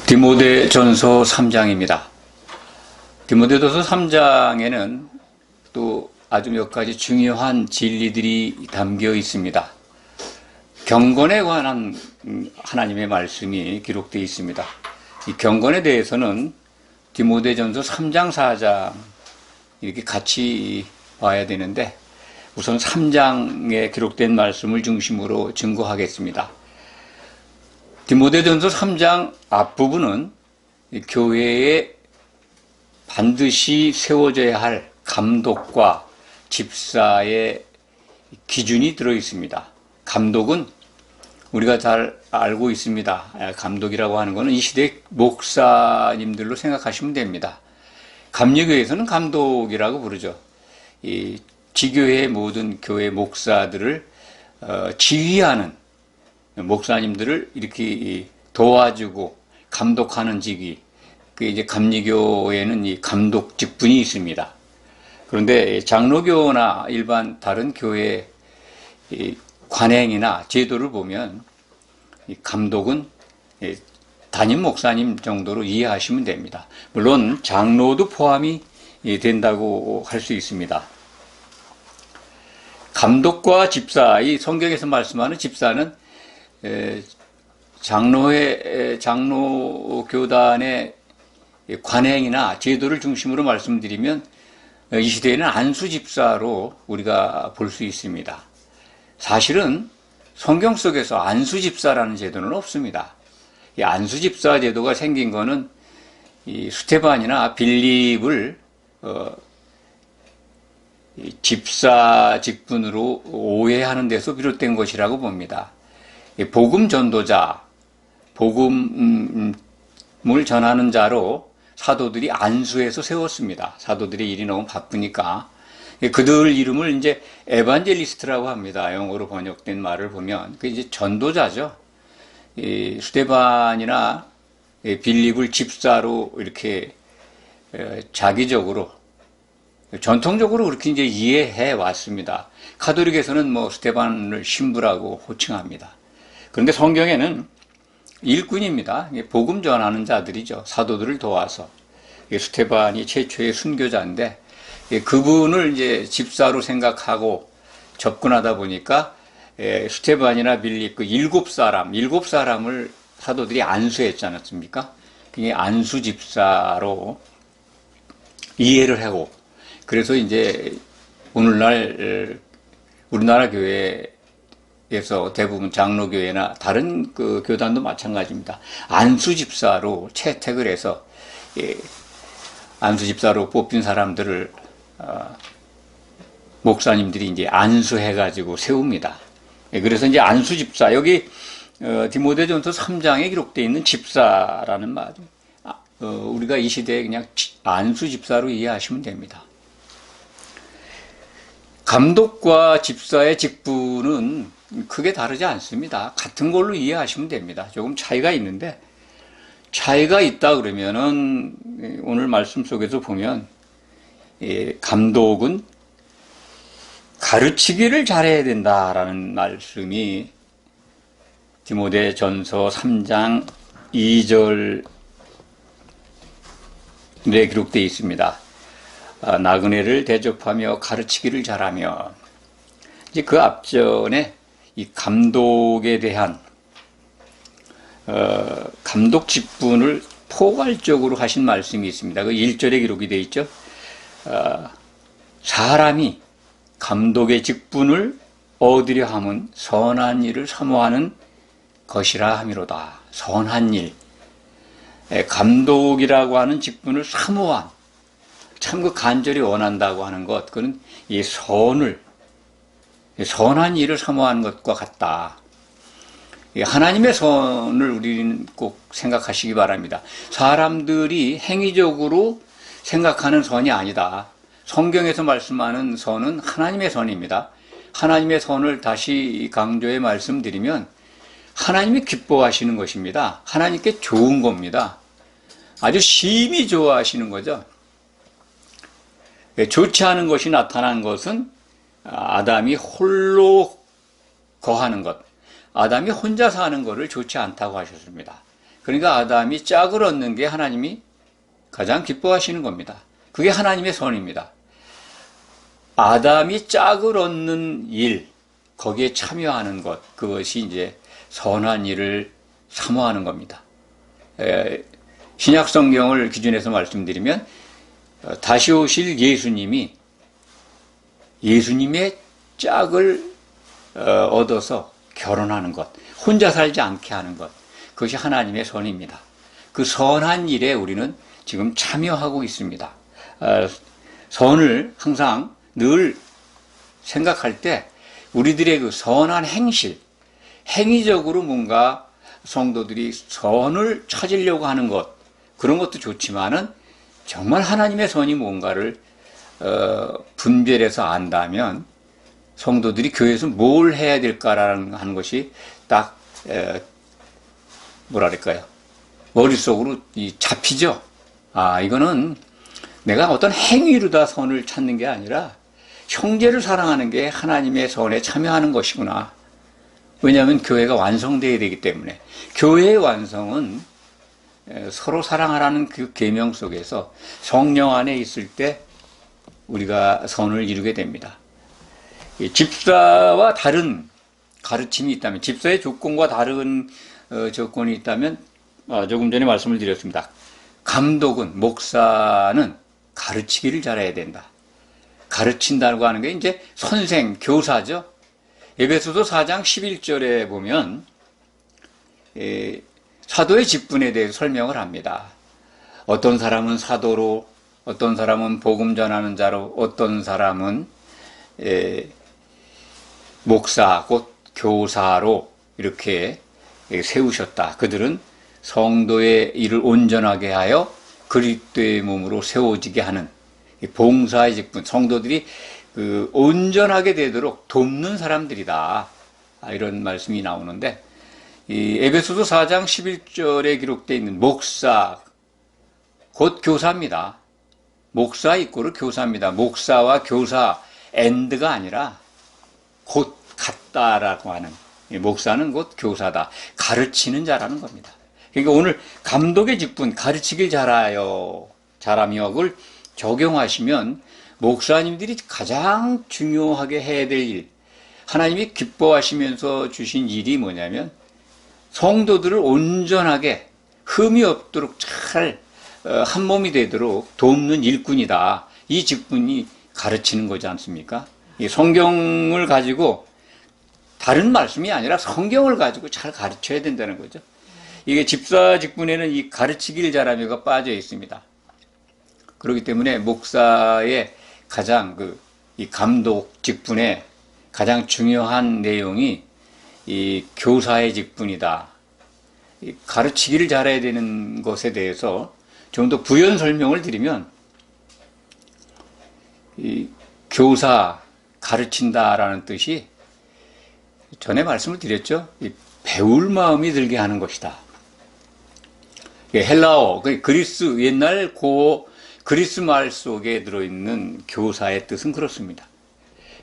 디모데전서 3장입니다. 디모데전서 3장에는 또 아주 몇 가지 중요한 진리들이 담겨 있습니다. 경건에 관한 하나님의 말씀이 기록되어 있습니다. 이 경건에 대해서는 디모데전서 3장, 4장 이렇게 같이 봐야 되는데 우선 3장에 기록된 말씀을 중심으로 증거하겠습니다. 디모데전서 3장 앞부분은 교회에 반드시 세워져야 할 감독과 집사의 기준이 들어 있습니다. 감독은 우리가 잘 알고 있습니다. 감독이라고 하는 것은 이 시대 목사님들로 생각하시면 됩니다. 감리교에서는 감독이라고 부르죠. 이 지교회의 모든 교회 목사들을 지휘하는 목사님들을 이렇게 도와주고 감독하는 직위, 그게 이제 감리교에는 이 감독 직분이 있습니다. 그런데 장로교나 일반 다른 교회 관행이나 제도를 보면 이 감독은 담임 목사님 정도로 이해하시면 됩니다. 물론 장로도 포함이 된다고 할 수 있습니다. 감독과 집사, 이 성경에서 말씀하는 집사는 장로 교단의 관행이나 제도를 중심으로 말씀드리면 이 시대에는 안수 집사로 우리가 볼 수 있습니다. 사실은 성경 속에서 안수 집사라는 제도는 없습니다. 이 안수 집사 제도가 생긴 거는 이 스테반이나 빌립을 집사 직분으로 오해하는 데서 비롯된 것이라고 봅니다. 복음 전도자, 복음을 전하는 자로 사도들이 안수해서 세웠습니다. 사도들의 일이 너무 바쁘니까. 그들 이름을 이제 에반젤리스트라고 합니다. 영어로 번역된 말을 보면. 그 이제 전도자죠. 스데반이나 빌립을 집사로 이렇게 자기적으로, 전통적으로 그렇게 이제 이해해 왔습니다. 가톨릭에서는 뭐 스데반을 신부라고 호칭합니다. 그런데 성경에는 일꾼입니다. 복음 전하는 자들이죠. 사도들을 도와서. 스데반이 최초의 순교자인데 그분을 이제 집사로 생각하고 접근하다 보니까 스데반이나 빌립 그 일곱 사람을 사도들이 안수했지 않았습니까? 그게 안수 집사로 이해를 하고 그래서 이제 오늘날 우리나라 교회에서 대부분 장로교회나 다른 그 교단도 마찬가지입니다. 안수 집사로 채택을 해서 안수 집사로 뽑힌 사람들을 목사님들이 이제 안수해가지고 세웁니다. 그래서 이제 안수 집사, 여기 디모데전서 3장에 기록되어 있는 집사라는 말, 우리가 이 시대에 그냥 안수 집사로 이해하시면 됩니다. 감독과 집사의 직분은 크게 다르지 않습니다. 같은 걸로 이해하시면 됩니다. 조금 차이가 있는데, 차이가 있다 그러면은 오늘 말씀 속에서 보면 감독은 가르치기를 잘해야 된다라는 말씀이 디모데전서 3장 2절에 기록되어 있습니다. 나그네를 대접하며 가르치기를 잘하며, 이제 그 앞전에 이 감독에 대한 감독 직분을 포괄적으로 하신 말씀이 있습니다. 그 1절에 기록이 되어 있죠. 사람이 감독의 직분을 얻으려 함은 선한 일을 사모하는 것이라 함이로다. 선한 일. 감독이라고 하는 직분을 사모한, 참 그 간절히 원한다고 하는 것, 그건 이 선한 일을 사모하는 것과 같다. 하나님의 선을 우리는 꼭 생각하시기 바랍니다. 사람들이 행위적으로 생각하는 선이 아니다. 성경에서 말씀하는 선은 하나님의 선입니다. 하나님의 선을 다시 강조해 말씀드리면 하나님이 기뻐하시는 것입니다. 하나님께 좋은 겁니다. 아주 심히 좋아하시는 거죠. 좋지 않은 것이 나타난 것은 아담이 홀로 거하는 것, 아담이 혼자 사는 것을 좋지 않다고 하셨습니다. 그러니까 아담이 짝을 얻는 게 하나님이 가장 기뻐하시는 겁니다. 그게 하나님의 선입니다. 아담이 짝을 얻는 일, 거기에 참여하는 것, 그것이 이제 선한 일을 사모하는 겁니다. 신약 성경을 기준해서 말씀드리면 다시 오실 예수님의 짝을 얻어서 결혼하는 것, 혼자 살지 않게 하는 것, 그것이 하나님의 선입니다. 그 선한 일에 우리는 지금 참여하고 있습니다. 선을 항상 늘 생각할 때 우리들의 그 선한 행실, 행위적으로 뭔가 성도들이 선을 찾으려고 하는 것, 그런 것도 좋지만은 정말 하나님의 선이 뭔가를 분별해서 안다면 성도들이 교회에서 뭘 해야 될까라는 하는 것이 딱 뭐랄까요, 머릿속으로 잡히죠. 아, 이거는 내가 어떤 행위로 다 선을 찾는 게 아니라 형제를 사랑하는 게 하나님의 선에 참여하는 것이구나. 왜냐하면 교회가 완성되어야 되기 때문에. 교회의 완성은 서로 사랑하라는 그 계명 속에서 성령 안에 있을 때 우리가 선을 이루게 됩니다. 집사와 다른 가르침이 있다면, 집사의 조건과 다른 조건이 있다면, 조금 전에 말씀을 드렸습니다. 감독은, 목사는 가르치기를 잘해야 된다. 가르친다고 하는 게 이제 선생, 교사죠. 에베소서 4장 11절에 보면 사도의 직분에 대해서 설명을 합니다. 어떤 사람은 사도로, 어떤 사람은 복음 전하는 자로, 어떤 사람은 목사, 곧 교사로 이렇게 세우셨다. 그들은 성도의 일을 온전하게 하여 그리스도의 몸으로 세워지게 하는 봉사의 직분, 성도들이 그 온전하게 되도록 돕는 사람들이다. 이런 말씀이 나오는데, 이 에베소서 4장 11절에 기록되어 있는 목사, 곧 교사입니다. 목사 이꼬르 교사입니다. 목사와 교사, 앤드가 아니라 곧 같다라고 하는, 목사는 곧 교사다. 가르치는 자라는 겁니다. 그러니까 오늘 감독의 직분, 가르치길 잘하며를 적용하시면 목사님들이 가장 중요하게 해야 될 일, 하나님이 기뻐하시면서 주신 일이 뭐냐면 성도들을 온전하게 흠이 없도록 잘 한 몸이 되도록 돕는 일꾼이다. 이 직분이 가르치는 거지 않습니까? 이 성경을 가지고, 다른 말씀이 아니라 성경을 가지고 잘 가르쳐야 된다는 거죠. 이게 집사 직분에는 이 가르치길 잘하며가 빠져 있습니다. 그렇기 때문에 목사의 가장 이 감독 직분의 가장 중요한 내용이 이 교사의 직분이다. 이 가르치기를 잘해야 되는 것에 대해서 좀 더 부연 설명을 드리면, 이 교사, 가르친다라는 뜻이 전에 말씀을 드렸죠. 이 배울 마음이 들게 하는 것이다. 헬라어, 그리스, 옛날 그리스 말 속에 들어있는 교사의 뜻은 그렇습니다.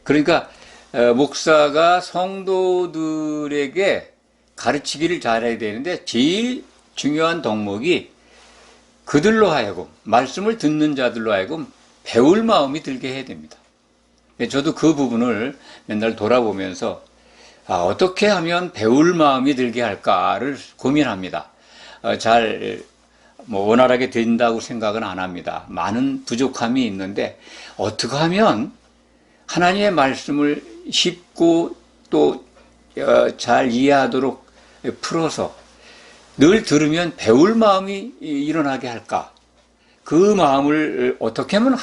그러니까 목사가 성도들에게 가르치기를 잘해야 되는데 제일 중요한 덕목이 그들로 하여금, 말씀을 듣는 자들로 하여금 배울 마음이 들게 해야 됩니다. 저도 그 부분을 맨날 돌아보면서 어떻게 하면 배울 마음이 들게 할까를 고민합니다. 원활하게 된다고 생각은 안 합니다. 많은 부족함이 있는데 어떻게 하면 하나님의 말씀을 쉽고 또 잘 이해하도록 풀어서 늘 들으면 배울 마음이 일어나게 할까? 그 마음을 어떻게 하면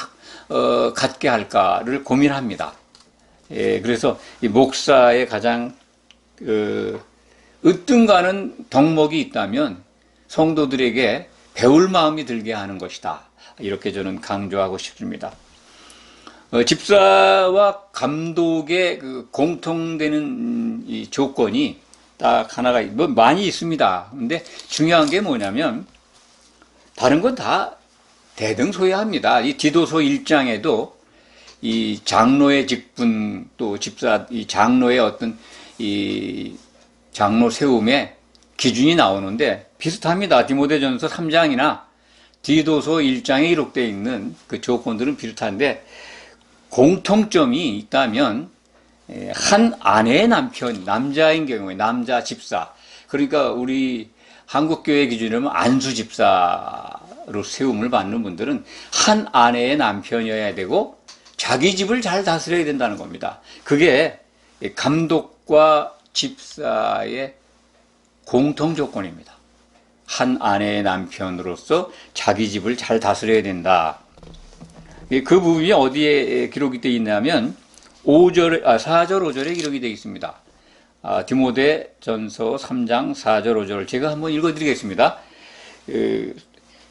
갖게 할까를 고민합니다. 그래서 이 목사의 가장 으뜸가는 덕목이 있다면 성도들에게 배울 마음이 들게 하는 것이다. 이렇게 저는 강조하고 싶습니다. 집사와 감독의 공통되는 이 조건이 딱 하나가 많이 있습니다. 근데 중요한 게 뭐냐면 다른 건 다 대등소이합니다. 이 디도서 1장에도 이 장로의 직분, 또 집사, 이 장로의 어떤 이 장로 세움의 기준이 나오는데 비슷합니다. 디모데전서 3장이나 디도서 1장에 기록되어 있는 그 조건들은 비슷한데 공통점이 있다면 한 아내의 남편, 남자인 경우에 남자 집사, 그러니까 우리 한국교회 기준으로 안수 집사로 세움을 받는 분들은 한 아내의 남편이어야 되고 자기 집을 잘 다스려야 된다는 겁니다. 그게 감독과 집사의 공통 조건입니다. 한 아내의 남편으로서 자기 집을 잘 다스려야 된다. 그 부분이 어디에 기록이 되어 있냐면 4절, 5절에 기록이 되어 있습니다. 디모데전서 3장 4절, 5절 제가 한번 읽어드리겠습니다.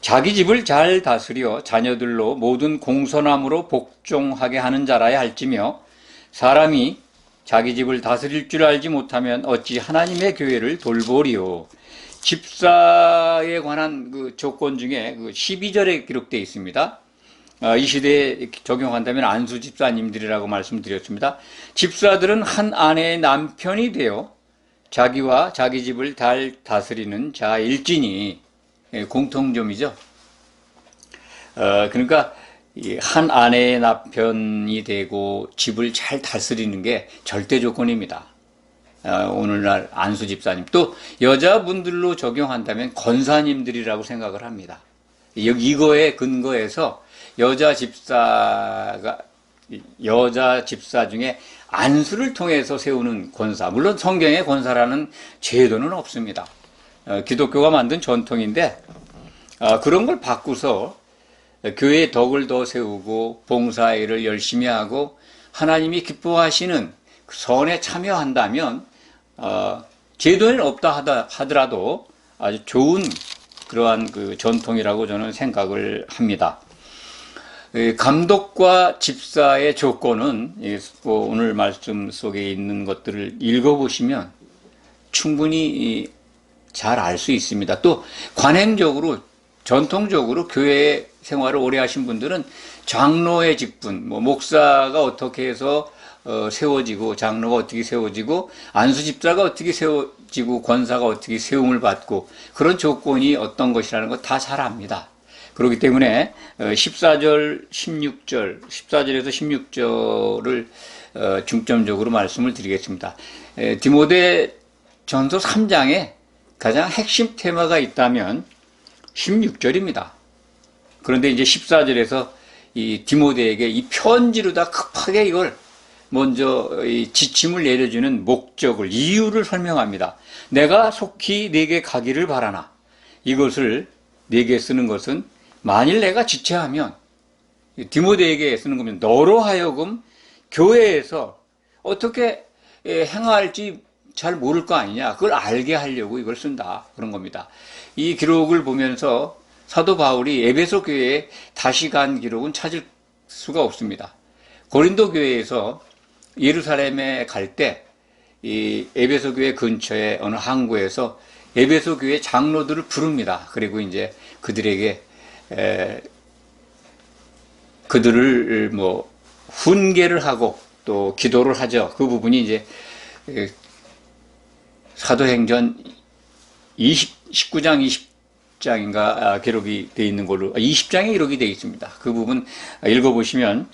자기 집을 잘 다스려 자녀들로 모든 공손함으로 복종하게 하는 자라야 할지며 사람이 자기 집을 다스릴 줄 알지 못하면 어찌 하나님의 교회를 돌보리요. 집사에 관한 그 조건 중에 그 12절에 기록되어 있습니다. 이 시대에 적용한다면 안수 집사님들이라고 말씀드렸습니다. 집사들은 한 아내의 남편이 되어 자기와 자기 집을 잘 다스리는 자일지니 공통점이죠. 그러니까 한 아내의 남편이 되고 집을 잘 다스리는 게 절대 조건입니다. 오늘날 안수 집사님, 또 여자분들로 적용한다면 권사님들이라고 생각을 합니다. 이거에 근거해서 여자 집사 중에 안수를 통해서 세우는 권사, 물론 성경에 권사라는 제도는 없습니다. 기독교가 만든 전통인데 그런 걸 바꾸서 교회의 덕을 더 세우고 봉사일을 열심히 하고 하나님이 기뻐하시는 선에 참여한다면 제도에는 없다 하더라도 아주 좋은 그러한 그 전통이라고 저는 생각을 합니다. 감독과 집사의 조건은 오늘 말씀 속에 있는 것들을 읽어보시면 충분히 잘 알 수 있습니다. 또 관행적으로 전통적으로 교회 생활을 오래 하신 분들은 장로의 직분, 목사가 어떻게 해서 세워지고 장로가 어떻게 세워지고 안수 집사가 어떻게 세워지고 권사가 어떻게 세움을 받고 그런 조건이 어떤 것이라는 거 다 잘 압니다. 그렇기 때문에 14절, 16절, 14절에서 16절을 중점적으로 말씀을 드리겠습니다. 디모데전서 3장에 가장 핵심 테마가 있다면 16절입니다. 그런데 이제 14절에서 이 디모데에게 이 편지로 다 급하게 이걸 먼저 이 지침을 내려주는 목적을, 이유를 설명합니다. 내가 속히 네게 가기를 바라나. 이것을 네게 쓰는 것은 만일 내가 지체하면, 디모데에게 쓰는 겁니다. 너로 하여금 교회에서 어떻게 행할지 잘 모를 거 아니냐. 그걸 알게 하려고 이걸 쓴다. 그런 겁니다. 이 기록을 보면서 사도 바울이 에베소 교회에 다시 간 기록은 찾을 수가 없습니다. 고린도 교회에서 예루살렘에 갈 때 이 에베소 교회 근처에 어느 항구에서 에베소 교회 장로들을 부릅니다. 그리고 이제 그들에게 그들을 훈계를 하고 또 기도를 하죠. 그 부분이 이제 사도행전 19장 20장인가 기록이 되어 있는 걸로 20장에 기록이 되어 있습니다. 그 부분 읽어보시면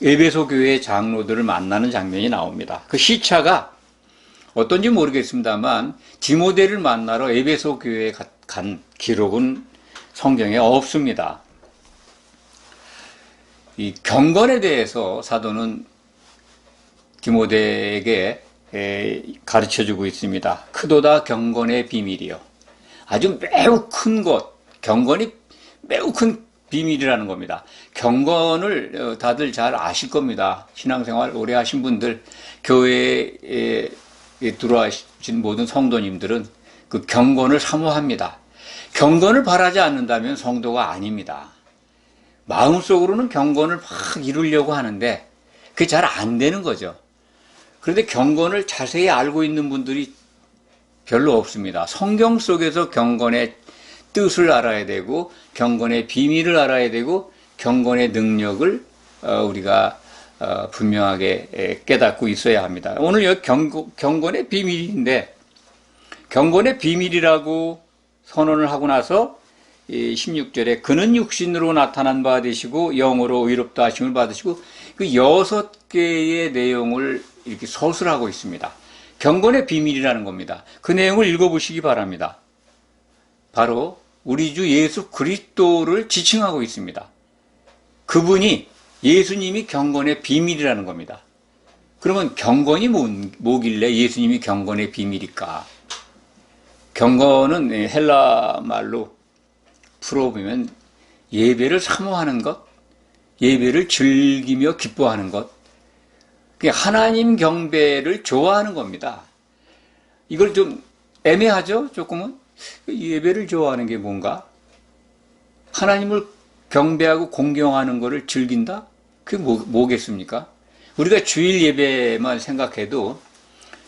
에베소 교회의 장로들을 만나는 장면이 나옵니다. 그 시차가 어떤지 모르겠습니다만 디모데를 만나러 에베소 교회에 간 기록은 성경에 없습니다. 이 경건에 대해서 사도는 디모데에게 가르쳐주고 있습니다. 크도다 경건의 비밀이요. 아주 매우 큰 것, 경건이 매우 큰 비밀이라는 겁니다. 경건을 다들 잘 아실 겁니다. 신앙생활 오래 하신 분들, 교회에 들어와신 모든 성도님들은 그 경건을 사모합니다. 경건을 바라지 않는다면 성도가 아닙니다. 마음속으로는 경건을 막 이루려고 하는데 그게 잘 안 되는 거죠. 그런데 경건을 자세히 알고 있는 분들이 별로 없습니다. 성경 속에서 경건의 뜻을 알아야 되고 경건의 비밀을 알아야 되고 경건의 능력을 우리가 분명하게 깨닫고 있어야 합니다. 오늘 여기 경건의 비밀인데 경건의 비밀이라고 선언을 하고 나서 16절에 그는 육신으로 나타난 바 되시고 영으로 의롭다 하심을 받으시고 그 6개의 내용을 이렇게 서술하고 있습니다. 경건의 비밀이라는 겁니다. 그 내용을 읽어보시기 바랍니다. 바로 우리 주 예수 그리스도를 지칭하고 있습니다. 그분이 예수님이 경건의 비밀이라는 겁니다. 그러면 경건이 뭐길래 예수님이 경건의 비밀일까? 경건은 헬라 말로 풀어보면 예배를 사모하는 것, 예배를 즐기며 기뻐하는 것, 하나님 경배를 좋아하는 겁니다. 이걸 좀 애매하죠? 조금은? 예배를 좋아하는 게 뭔가? 하나님을 경배하고 공경하는 것을 즐긴다? 그게 뭐겠습니까? 우리가 주일 예배만 생각해도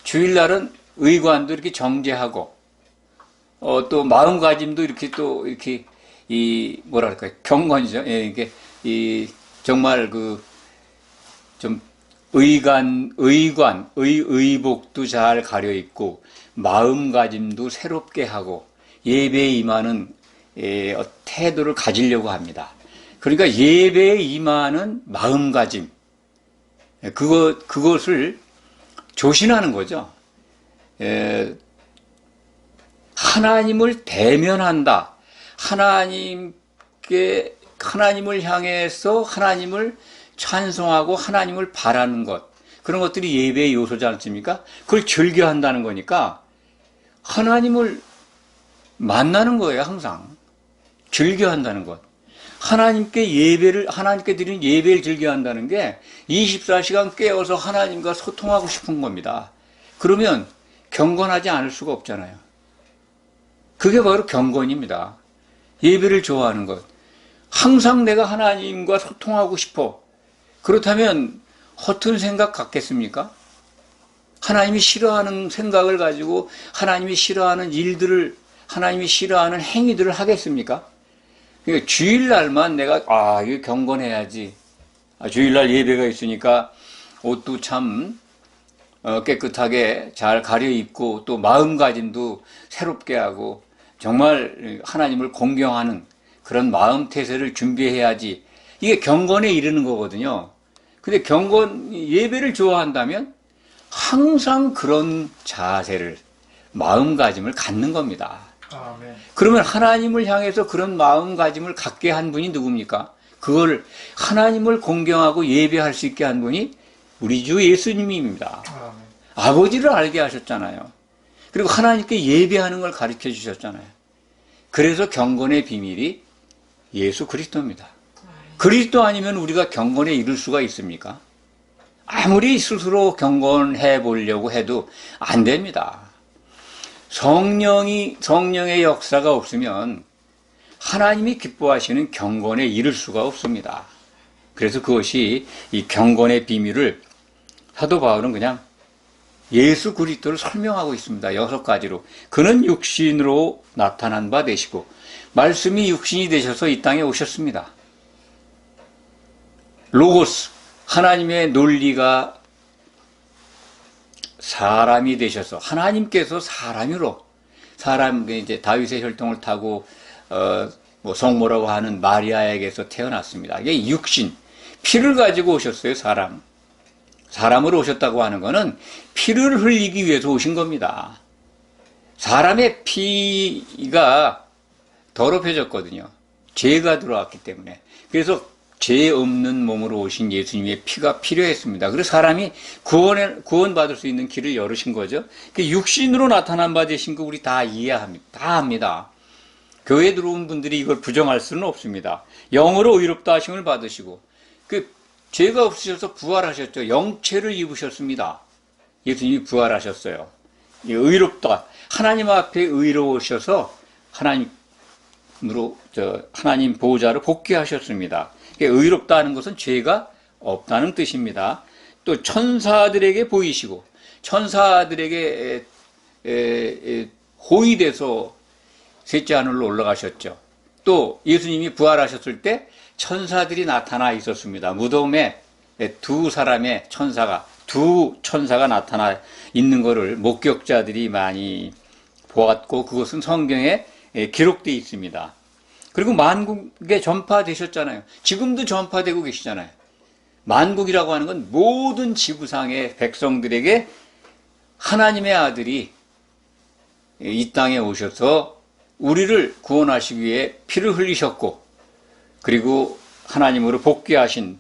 주일날은 의관도 이렇게 정제하고 또 마음가짐도 이렇게 또 이렇게 뭐랄까요? 경건이죠. 예, 이게 정말 좀 의복도 잘 가려 있고 마음가짐도 새롭게 하고 예배에 임하는 태도를 가지려고 합니다. 그러니까 예배에 임하는 마음가짐, 그것을 조신하는 거죠. 하나님을 대면한다. 하나님을 향해서 하나님을 찬송하고 하나님을 바라는 것. 그런 것들이 예배의 요소지 않습니까? 그걸 즐겨한다는 거니까 하나님을 만나는 거예요, 항상. 즐겨한다는 것. 하나님께 드리는 예배를 즐겨한다는 게 24시간 깨어서 하나님과 소통하고 싶은 겁니다. 그러면 경건하지 않을 수가 없잖아요. 그게 바로 경건입니다. 예배를 좋아하는 것. 항상 내가 하나님과 소통하고 싶어. 그렇다면 허튼 생각 같겠습니까? 하나님이 싫어하는 생각을 가지고 하나님이 싫어하는 일들을, 하나님이 싫어하는 행위들을 하겠습니까? 그러니까 주일날만 내가 이거 경건해야지. 주일날 예배가 있으니까 옷도 참 깨끗하게 잘 가려 입고 또 마음가짐도 새롭게 하고 정말 하나님을 공경하는 그런 마음 태세를 준비해야지. 이게 경건에 이르는 거거든요. 근데 예배를 좋아한다면 항상 그런 자세를, 마음가짐을 갖는 겁니다. 아멘. 그러면 하나님을 향해서 그런 마음가짐을 갖게 한 분이 누굽니까? 그걸 하나님을 공경하고 예배할 수 있게 한 분이 우리 주 예수님입니다. 아멘. 아버지를 알게 하셨잖아요. 그리고 하나님께 예배하는 걸 가르쳐 주셨잖아요. 그래서 경건의 비밀이 예수 그리스도입니다. 그리스도 아니면 우리가 경건에 이를 수가 있습니까? 아무리 스스로 경건해 보려고 해도 안 됩니다. 성령의 역사가 없으면 하나님이 기뻐하시는 경건에 이를 수가 없습니다. 그래서 그것이 이 경건의 비밀을 사도 바울은 그냥 예수 그리스도를 설명하고 있습니다. 6가지로. 그는 육신으로 나타난 바 되시고 말씀이 육신이 되셔서 이 땅에 오셨습니다. 로고스, 하나님의 논리가 사람이 되셔서 하나님께서 이제 다윗의 혈통을 타고 성모라고 하는 마리아에게서 태어났습니다. 이게 육신, 피를 가지고 오셨어요. 사람으로 오셨다고 하는 것은 피를 흘리기 위해서 오신 겁니다. 사람의 피가 더럽혀졌거든요. 죄가 들어왔기 때문에. 그래서 죄 없는 몸으로 오신 예수님의 피가 필요했습니다. 그래서 사람이 구원받을 수 있는 길을 열으신 거죠. 육신으로 나타난 바 되신 거 우리 다 이해합니다. 다 합니다. 교회에 들어온 분들이 이걸 부정할 수는 없습니다. 영으로 의롭다 하심을 받으시고 죄가 없으셔서 부활하셨죠. 영체를 입으셨습니다. 예수님이 부활하셨어요. 의롭다. 하나님 앞에 의로우셔서 하나님 보호자로 복귀하셨습니다. 의롭다 하는 것은 죄가 없다는 뜻입니다. 또 천사들에게 보이시고 천사들에게 호위돼서 셋째 하늘로 올라가셨죠. 또 예수님이 부활하셨을 때 천사들이 나타나 있었습니다. 무덤에 두 천사가 나타나 있는 것을 목격자들이 많이 보았고 그것은 성경에 기록되어 있습니다. 그리고 만국에 전파되셨잖아요. 지금도 전파되고 계시잖아요. 만국이라고 하는 건 모든 지구상의 백성들에게 하나님의 아들이 이 땅에 오셔서 우리를 구원하시기 위해 피를 흘리셨고, 그리고 하나님으로 복귀하신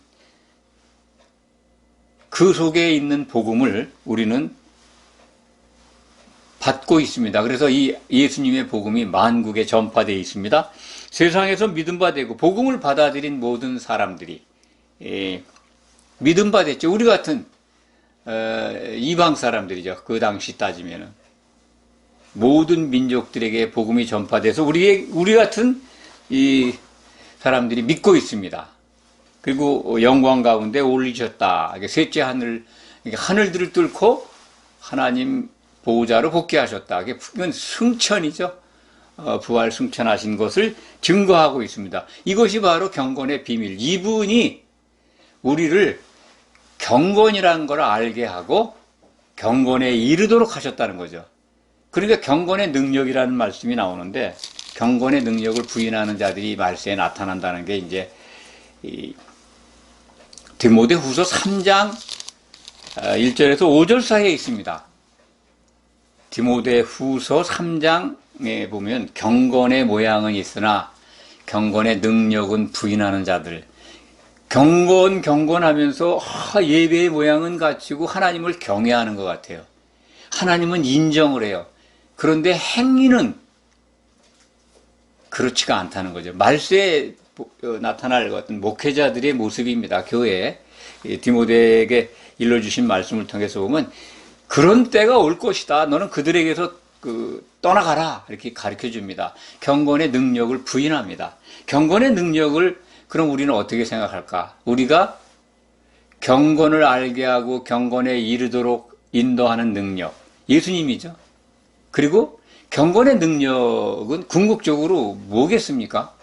그 속에 있는 복음을 우리는 받고 있습니다. 그래서 이 예수님의 복음이 만국에 전파되어 있습니다. 세상에서 믿음 받고 복음을 받아들인 모든 사람들이 믿음 받았죠. 우리 같은 이방 사람들이죠. 그 당시 따지면은 모든 민족들에게 복음이 전파돼서 우리 같은 이 사람들이 믿고 있습니다. 그리고 영광 가운데 올리셨다. 셋째 하늘들을 뚫고 하나님 보호자로 복귀하셨다. 그건 승천이죠. 부활 승천하신 것을 증거하고 있습니다. 이것이 바로 경건의 비밀. 이분이 우리를 경건이라는 걸 알게 하고 경건에 이르도록 하셨다는 거죠. 그러니까 경건의 능력이라는 말씀이 나오는데, 경건의 능력을 부인하는 자들이 말세에 나타난다는 게 이제 디모데후서 3장 1절에서 5절 사이에 있습니다. 디모데후서 3장에 보면 경건의 모양은 있으나 경건의 능력은 부인하는 자들. 경건하면서 예배의 모양은 갖추고 하나님을 경외하는 것 같아요. 하나님은 인정을 해요. 그런데 행위는 그렇지가 않다는 거죠. 말세에 나타날 어떤 목회자들의 모습입니다. 교회에 디모데에게 일러주신 말씀을 통해서 보면 그런 때가 올 것이다. 너는 그들에게서 떠나가라. 이렇게 가르쳐 줍니다. 경건의 능력을 부인합니다. 경건의 능력을 그럼 우리는 어떻게 생각할까? 우리가 경건을 알게 하고 경건에 이르도록 인도하는 능력, 예수님이죠. 그리고 경건의 능력은 궁극적으로 뭐겠습니까?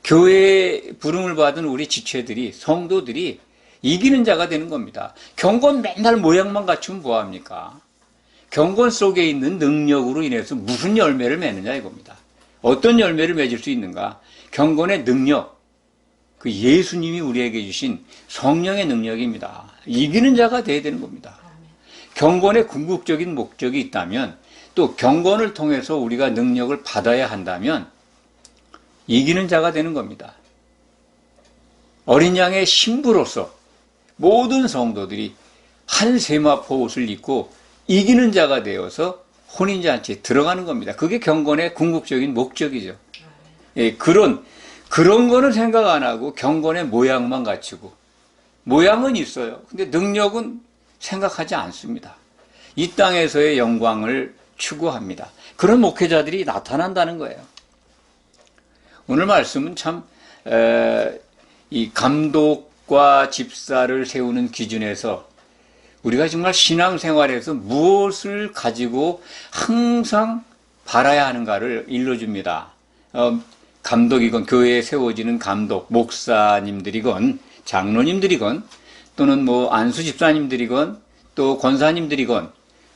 교회에 부름을 받은 우리 지체들이, 성도들이 이기는 자가 되는 겁니다. 경건 맨날 모양만 갖추면 뭐합니까? 경건 속에 있는 능력으로 인해서 무슨 열매를 맺느냐 이겁니다. 어떤 열매를 맺을 수 있는가? 경건의 능력, 그 예수님이 우리에게 주신 성령의 능력입니다. 이기는 자가 되어야 되는 겁니다. 경건의 궁극적인 목적이 있다면, 또 경건을 통해서 우리가 능력을 받아야 한다면 이기는 자가 되는 겁니다. 어린 양의 신부로서 모든 성도들이 한 세마포 옷을 입고 이기는 자가 되어서 혼인잔치에 들어가는 겁니다. 그게 경건의 궁극적인 목적이죠. 예, 그런 거는 생각 안 하고 경건의 모양만 갖추고, 모양은 있어요. 근데 능력은 생각하지 않습니다. 이 땅에서의 영광을 추구합니다. 그런 목회자들이 나타난다는 거예요. 오늘 말씀은 참 이 감독과 집사를 세우는 기준에서 우리가 정말 신앙생활에서 무엇을 가지고 항상 바라야 하는가를 일러줍니다. 감독이건 교회에 세워지는 감독, 목사님들이건 장로님들이건 또는 안수 집사님들이건 또 권사님들이건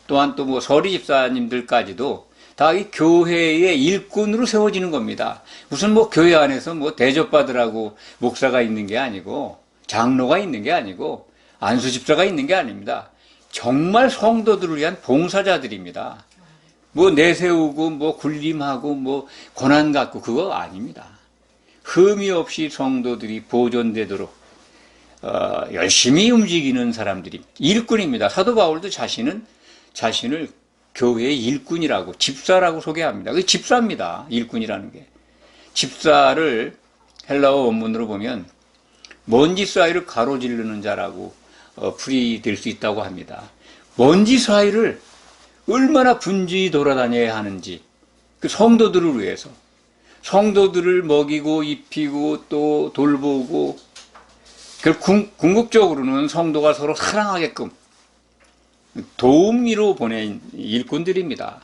또한 또 서리 집사님들까지도 다 이 교회의 일꾼으로 세워지는 겁니다. 무슨 교회 안에서 대접받으라고 목사가 있는 게 아니고, 장로가 있는 게 아니고, 안수 집사가 있는 게 아닙니다. 정말 성도들을 위한 봉사자들입니다. 내세우고 군림하고 권한 갖고 그거 아닙니다. 흠이 없이 성도들이 보존되도록 열심히 움직이는 사람들이 일꾼입니다. 사도 바울도 자신을 교회의 일꾼이라고, 집사라고 소개합니다. 그게 집사입니다. 일꾼이라는 게. 집사를 헬라어 원문으로 보면 먼지 사이를 가로지르는 자라고 풀이될 수 있다고 합니다. 먼지 사이를 얼마나 분주히 돌아다녀야 하는지, 그 성도들을 위해서, 성도들을 먹이고 입히고 또 돌보고, 궁극적으로는 성도가 서로 사랑하게끔 도우미로 보낸 일꾼들입니다.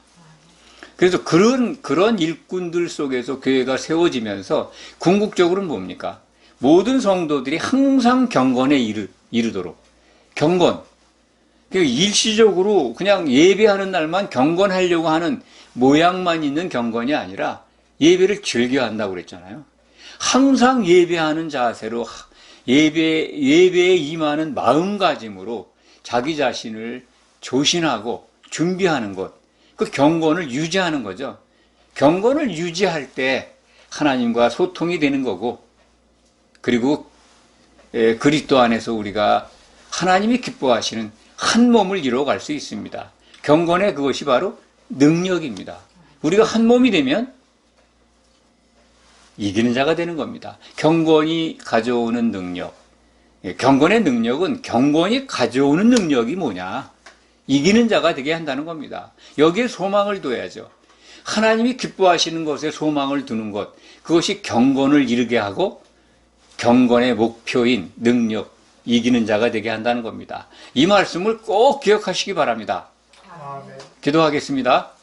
그래서 그런 일꾼들 속에서 교회가 세워지면서 궁극적으로는 뭡니까? 모든 성도들이 항상 경건에 이르도록, 일시적으로 그냥 예배하는 날만 경건하려고 하는 모양만 있는 경건이 아니라 예배를 즐겨한다고 그랬잖아요. 항상 예배하는 자세로 예배에 임하는 마음가짐으로 자기 자신을 조신하고 준비하는 것, 그 경건을 유지하는 거죠. 경건을 유지할 때 하나님과 소통이 되는 거고, 그리고 그리스도 안에서 우리가 하나님이 기뻐하시는 한 몸을 이루어갈 수 있습니다. 경건의 그것이 바로 능력입니다. 우리가 한 몸이 되면 이기는 자가 되는 겁니다. 경건이 가져오는 능력. 경건의 능력은 경건이 가져오는 능력이 뭐냐? 이기는 자가 되게 한다는 겁니다. 여기에 소망을 둬야죠. 하나님이 기뻐하시는 것에 소망을 두는 것, 그것이 경건을 이루게 하고 경건의 목표인 능력, 이기는 자가 되게 한다는 겁니다. 이 말씀을 꼭 기억하시기 바랍니다. 기도하겠습니다.